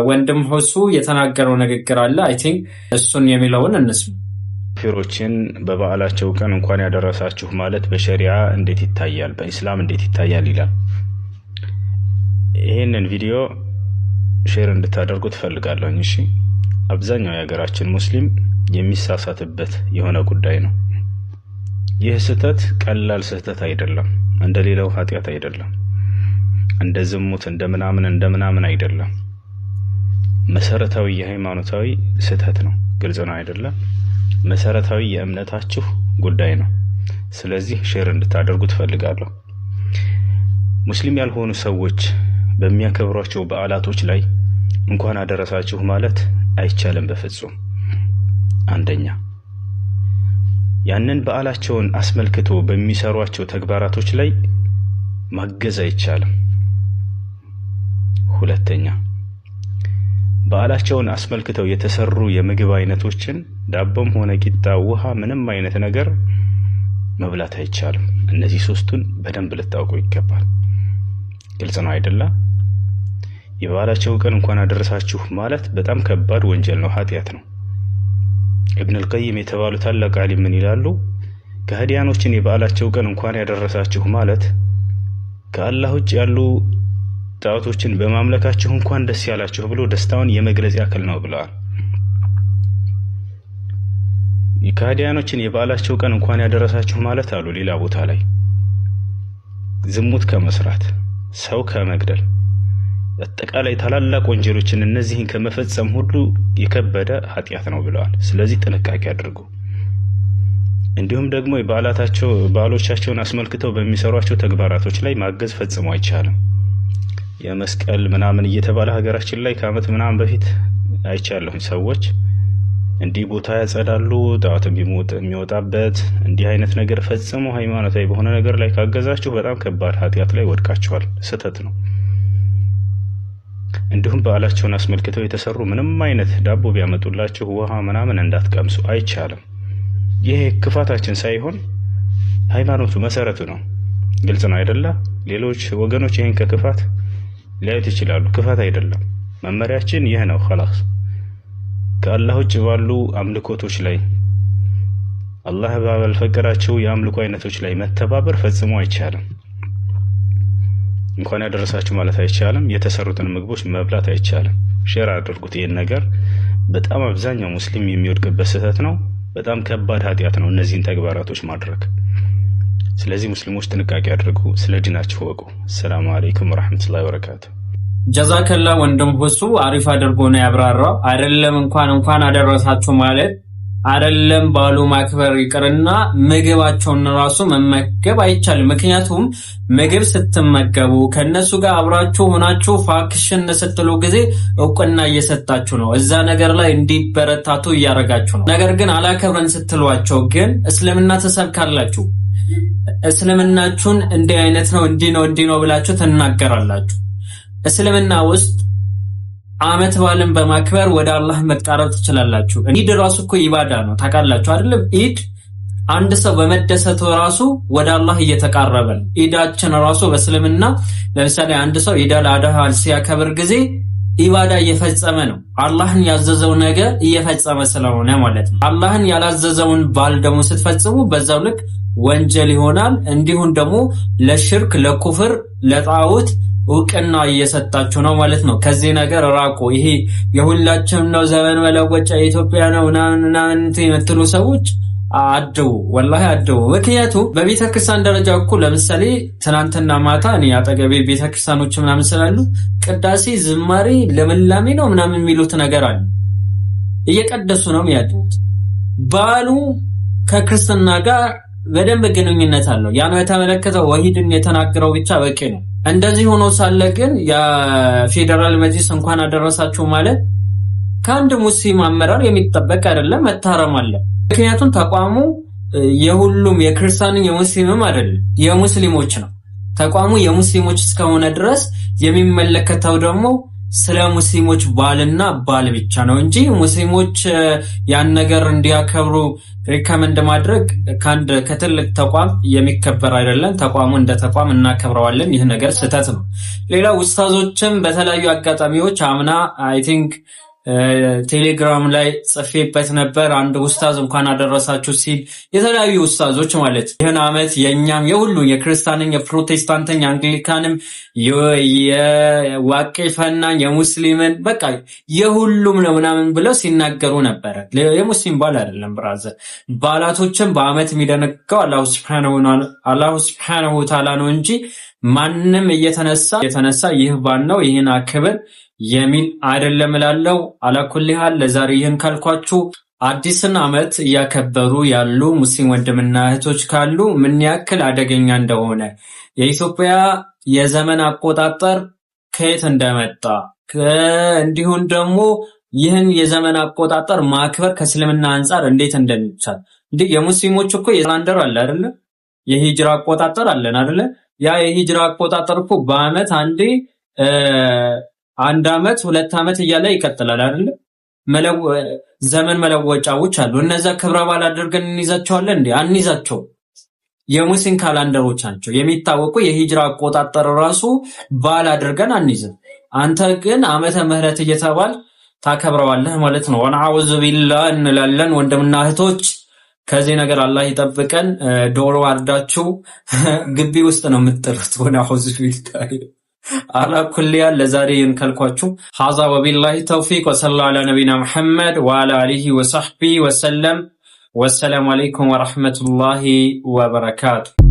ወንድም ሆሱ የተናገረው ንግግር አለ። አይ ቲንክ እሱን የሚለውን እንስማ። ካፊሮችን በበዓላቸው ቀን እንኳን ያደረሳችሁ ማለት በሸሪዓ እንዴት ይታያል፣ በኢስላም እንዴት ይታያል ይላል። ይህንን ቪዲዮ ሼር እንድታደርጉ ትፈልጋለሁ። እሺ፣ አብዛኛው የሀገራችን ሙስሊም የሚሳሳትበት የሆነ ጉዳይ ነው። ይህ ስህተት ቀላል ስህተት አይደለም፣ እንደሌላው ኃጢአት አይደለም፣ እንደ ዝሙት እንደምናምን አይደለም። መሰረታዊ የሃይማኖታዊ ስህተት ነው። ግልጽ ነው አይደለም? መሰረታዊ የእምነታችሁ ጉዳይ ነው። ስለዚህ ሼር እንድታደርጉ ትፈልጋለሁ። ሙስሊም ያልሆኑ ሰዎች በሚያከብሯቸው በዓላቶች ላይ እንኳን አደረሳችሁ ማለት አይቻልም በፍጹም። አንደኛ፣ ያንን በዓላቸውን አስመልክቶ በሚሰሯቸው ተግባራቶች ላይ ማገዝ አይቻልም። ሁለተኛ፣ በዓላቸውን አስመልክተው የተሰሩ የምግብ አይነቶችን ዳቦም ሆነ ቂጣ፣ ውሃ፣ ምንም አይነት ነገር መብላት አይቻልም። እነዚህ ሶስቱን በደንብ ልታውቁ ይገባል። ግልጽ ነው አይደለ? የበዓላቸው ቀን እንኳን አደረሳችሁ ማለት በጣም ከባድ ወንጀል ነው፣ ኃጢአት ነው። ኢብኑ አልቀይም የተባሉ ታላቅ ዓሊም ምን ይላሉ? ከሃዲያኖችን የበዓላቸው ቀን እንኳን ያደረሳችሁ ማለት ከአላህ ውጭ ያሉ ጣዖቶችን በማምለካችሁ እንኳን ደስ ያላችሁ ብሎ ደስታውን የመግለጽ ያክል ነው ብለዋል። የካህዲያኖችን የበዓላቸው ቀን እንኳን ያደረሳችሁ ማለት አሉ ሌላ ቦታ ላይ ዝሙት ከመስራት፣ ሰው ከመግደል፣ አጠቃላይ ታላላቅ ወንጀሎችን እነዚህን ከመፈጸም ሁሉ የከበደ ኃጢአት ነው ብለዋል። ስለዚህ ጥንቃቄ አድርጉ። እንዲሁም ደግሞ በዓሎቻቸውን አስመልክተው በሚሰሯቸው ተግባራቶች ላይ ማገዝ ፈጽሞ አይቻልም። የመስቀል ምናምን እየተባለ ሀገራችን ላይ ከዓመት ምናምን በፊት አይቻለሁኝ ሰዎች እንዲህ ቦታ ያጸዳሉ፣ ጣዖት የሚወጣበት እንዲህ አይነት ነገር ፈጽሞ ሃይማኖታዊ በሆነ ነገር ላይ ካገዛችሁ በጣም ከባድ ኃጢአት ላይ ወድቃችኋል። ስህተት ነው። እንዲሁም በዓላቸውን አስመልክተው የተሰሩ ምንም አይነት ዳቦ ቢያመጡላችሁ ውሃ ምናምን እንዳትቀምሱ አይቻልም። ይሄ ክፋታችን ሳይሆን ሃይማኖቱ መሰረቱ ነው። ግልጽ ነው አይደለ? ሌሎች ወገኖች ይሄን ከክፋት ሊያዩት ይችላሉ። ክፋት አይደለም፣ መመሪያችን ይህ ነው። خلاص ከአላህ ውጭ ባሉ አምልኮቶች ላይ አላህ ባልፈቀዳቸው የአምልኮ አይነቶች ላይ መተባበር ፈጽሞ አይቻልም። እንኳን ያደረሳችሁ ማለት አይቻልም። የተሰሩትን ምግቦች መብላት አይቻልም። ሼር አድርጉት። ይሄን ነገር በጣም አብዛኛው ሙስሊም የሚወድቅበት ስህተት ነው። በጣም ከባድ ኃጢአት ነው እነዚህን ተግባራቶች ማድረግ። ስለዚህ ሙስሊሞች ጥንቃቄ አድርጉ፣ ስለ ዲናችሁ ወቁ። ሰላም አለይኩም ወራህመቱላሂ ወበረካቱ። ጀዛከላ ወንድም ሁሱ አሪፍ አድርጎ ነው ያብራራው። አይደለም እንኳን አደረሳችሁ ማለት አይደለም ባሉ ማክበር ይቅርና ምግባቸውን ራሱ መመገብ አይቻልም። ምክንያቱም ምግብ ስትመገቡ ከነሱ ጋር አብራችሁ ሆናችሁ ፋክሽን ስትሉ ጊዜ እውቅና እየሰጣችሁ ነው፣ እዛ ነገር ላይ እንዲበረታቱ እያረጋችሁ ነው። ነገር ግን አላከብረን ስትሏቸው ግን እስልምና ተሰብካላችሁ። እስልምናችሁን እንዲህ አይነት ነው እንዲህ ነው ብላችሁ ተናገራላችሁ። እስልምና ውስጥ አመት በዓልን በማክበር ወደ አላህ መቃረብ ትችላላችሁ። ኢድ ራሱ እኮ ኢባዳ ነው፣ ታውቃላችሁ አይደለም? ኢድ አንድ ሰው በመደሰቱ ራሱ ወደ አላህ እየተቃረበ ነው። ኢዳችን ራሱ በእስልምና ለምሳሌ አንድ ሰው ኢድ አል-አድሃ ሲያከብር ጊዜ ኢባዳ እየፈጸመ ነው። አላህን ያዘዘው ነገር እየፈጸመ ስለሆነ ማለት ነው። አላህን ያላዘዘውን ባል ደግሞ ስትፈጽሙ በዛው ልክ ወንጀል ይሆናል። እንዲሁም ደግሞ ለሽርክ፣ ለኩፍር፣ ለጣዖት እውቅና እየሰጣችሁ ነው ማለት ነው። ከዚህ ነገር ራቁ። ይሄ የሁላችንም ነው፣ ዘመን መለወጫ የኢትዮጵያ ነው ምናምን የምትሉ ሰዎች አድው፣ ወላሂ አድው። ምክንያቱም በቤተክርስቲያን ደረጃ እኮ ለምሳሌ ትናንትና ማታ እኔ አጠገቤ ቤተክርስቲያኖች ምናምን ስላሉ ቅዳሴ፣ ዝማሬ፣ ለምላሜ ነው ምናምን የሚሉት ነገር አለ። እየቀደሱ ነው የሚያድኑት። ባሉ ከክርስትና ጋር በደንብ ግንኙነት አለው። ያን የተመለከተው ወሂድን የተናገረው ብቻ በቂ ነው። እንደዚህ ሆኖ ሳለ ግን የፌደራል መጅሊስ እንኳን አደረሳችሁ ማለት ከአንድ ሙስሊም አመራር የሚጠበቅ አይደለም፣ መታረም አለ። ምክንያቱም ተቋሙ የሁሉም የክርስቲያንም የሙስሊምም አይደለም፣ የሙስሊሞች ነው። ተቋሙ የሙስሊሞች እስከሆነ ድረስ የሚመለከተው ደግሞ ስለ ሙስሊሞች ባልና ባል ብቻ ነው እንጂ ሙስሊሞች ያን ነገር እንዲያከብሩ ሪከመንድ ማድረግ ከትልቅ ተቋም የሚከበር አይደለም። ተቋሙ እንደ ተቋም እናከብረዋለን። ይህ ነገር ስህተት ነው። ሌላ ኡስታዞችም በተለያዩ አጋጣሚዎች አምና አይ ቲንክ ቴሌግራም ላይ ጽፌበት ነበር። አንድ ኡስታዝ እንኳን አደረሳችሁ ሲል የተለያዩ ኡስታዞች ማለት ይህን አመት የኛም የሁሉ የክርስቲያንን የፕሮቴስታንትን የአንግሊካንም የዋቄፈና የሙስሊምን በቃ የሁሉም ነው ምናምን ብለው ሲናገሩ ነበር። የሙስሊም ባል አይደለም ብራዘር፣ ባላቶችን በአመት የሚደነጋው አላሁ ሱብሓነሁ ወተዓላ ነው እንጂ ማንም እየተነሳ ይህ ባል ነው ይህን አክብር የሚል አይደለም እላለሁ። አላኩልሃል ለዛሬ ይህን ካልኳችሁ አዲስን አመት እያከበሩ ያሉ ሙስሊም ወንድምና እህቶች ካሉ ምን ያክል አደገኛ እንደሆነ የኢትዮጵያ የዘመን አቆጣጠር ከየት እንደመጣ እንዲሁም ደግሞ ይህን የዘመን አቆጣጠር ማክበር ከእስልምና አንፃር እንዴት እንደሚቻል እንዴ የሙስሊሞች እኮ የካላንደር አለ አይደለ? የሂጅራ አቆጣጠር አለን አይደለ? ያ የሂጅራ አቆጣጠር እኮ በአመት አንዴ አንድ አመት ሁለት አመት እያለ ይቀጥላል አይደል? ዘመን መለወጫዎች አሉ። እነዛ ክብረ በዓል አድርገን እንይዛቸዋለን እንዴ? አንይዛቸው። የሙስሊም ካላንደሮች ናቸው የሚታወቁ። የሂጅራ አቆጣጠር ራሱ በዓል አድርገን አንይዝም። አንተ ግን ዓመተ ምህረት እየተባል ታከብረዋለህ ማለት ነው። ወነአውዙ ቢላህ እንላለን። ወንድምና እህቶች ከዚህ ነገር አላህ ይጠብቀን። ዶሮ አርዳችሁ ግቢ ውስጥ ነው የምትጥሉት። ወነአውዙ ቢላህ على كل لزاري ينكلكواتشو هذا وبالله التوفيق وصلى الله على نبينا محمد وعلى آله وصحبه وسلم والسلام عليكم ورحمة الله وبركاته.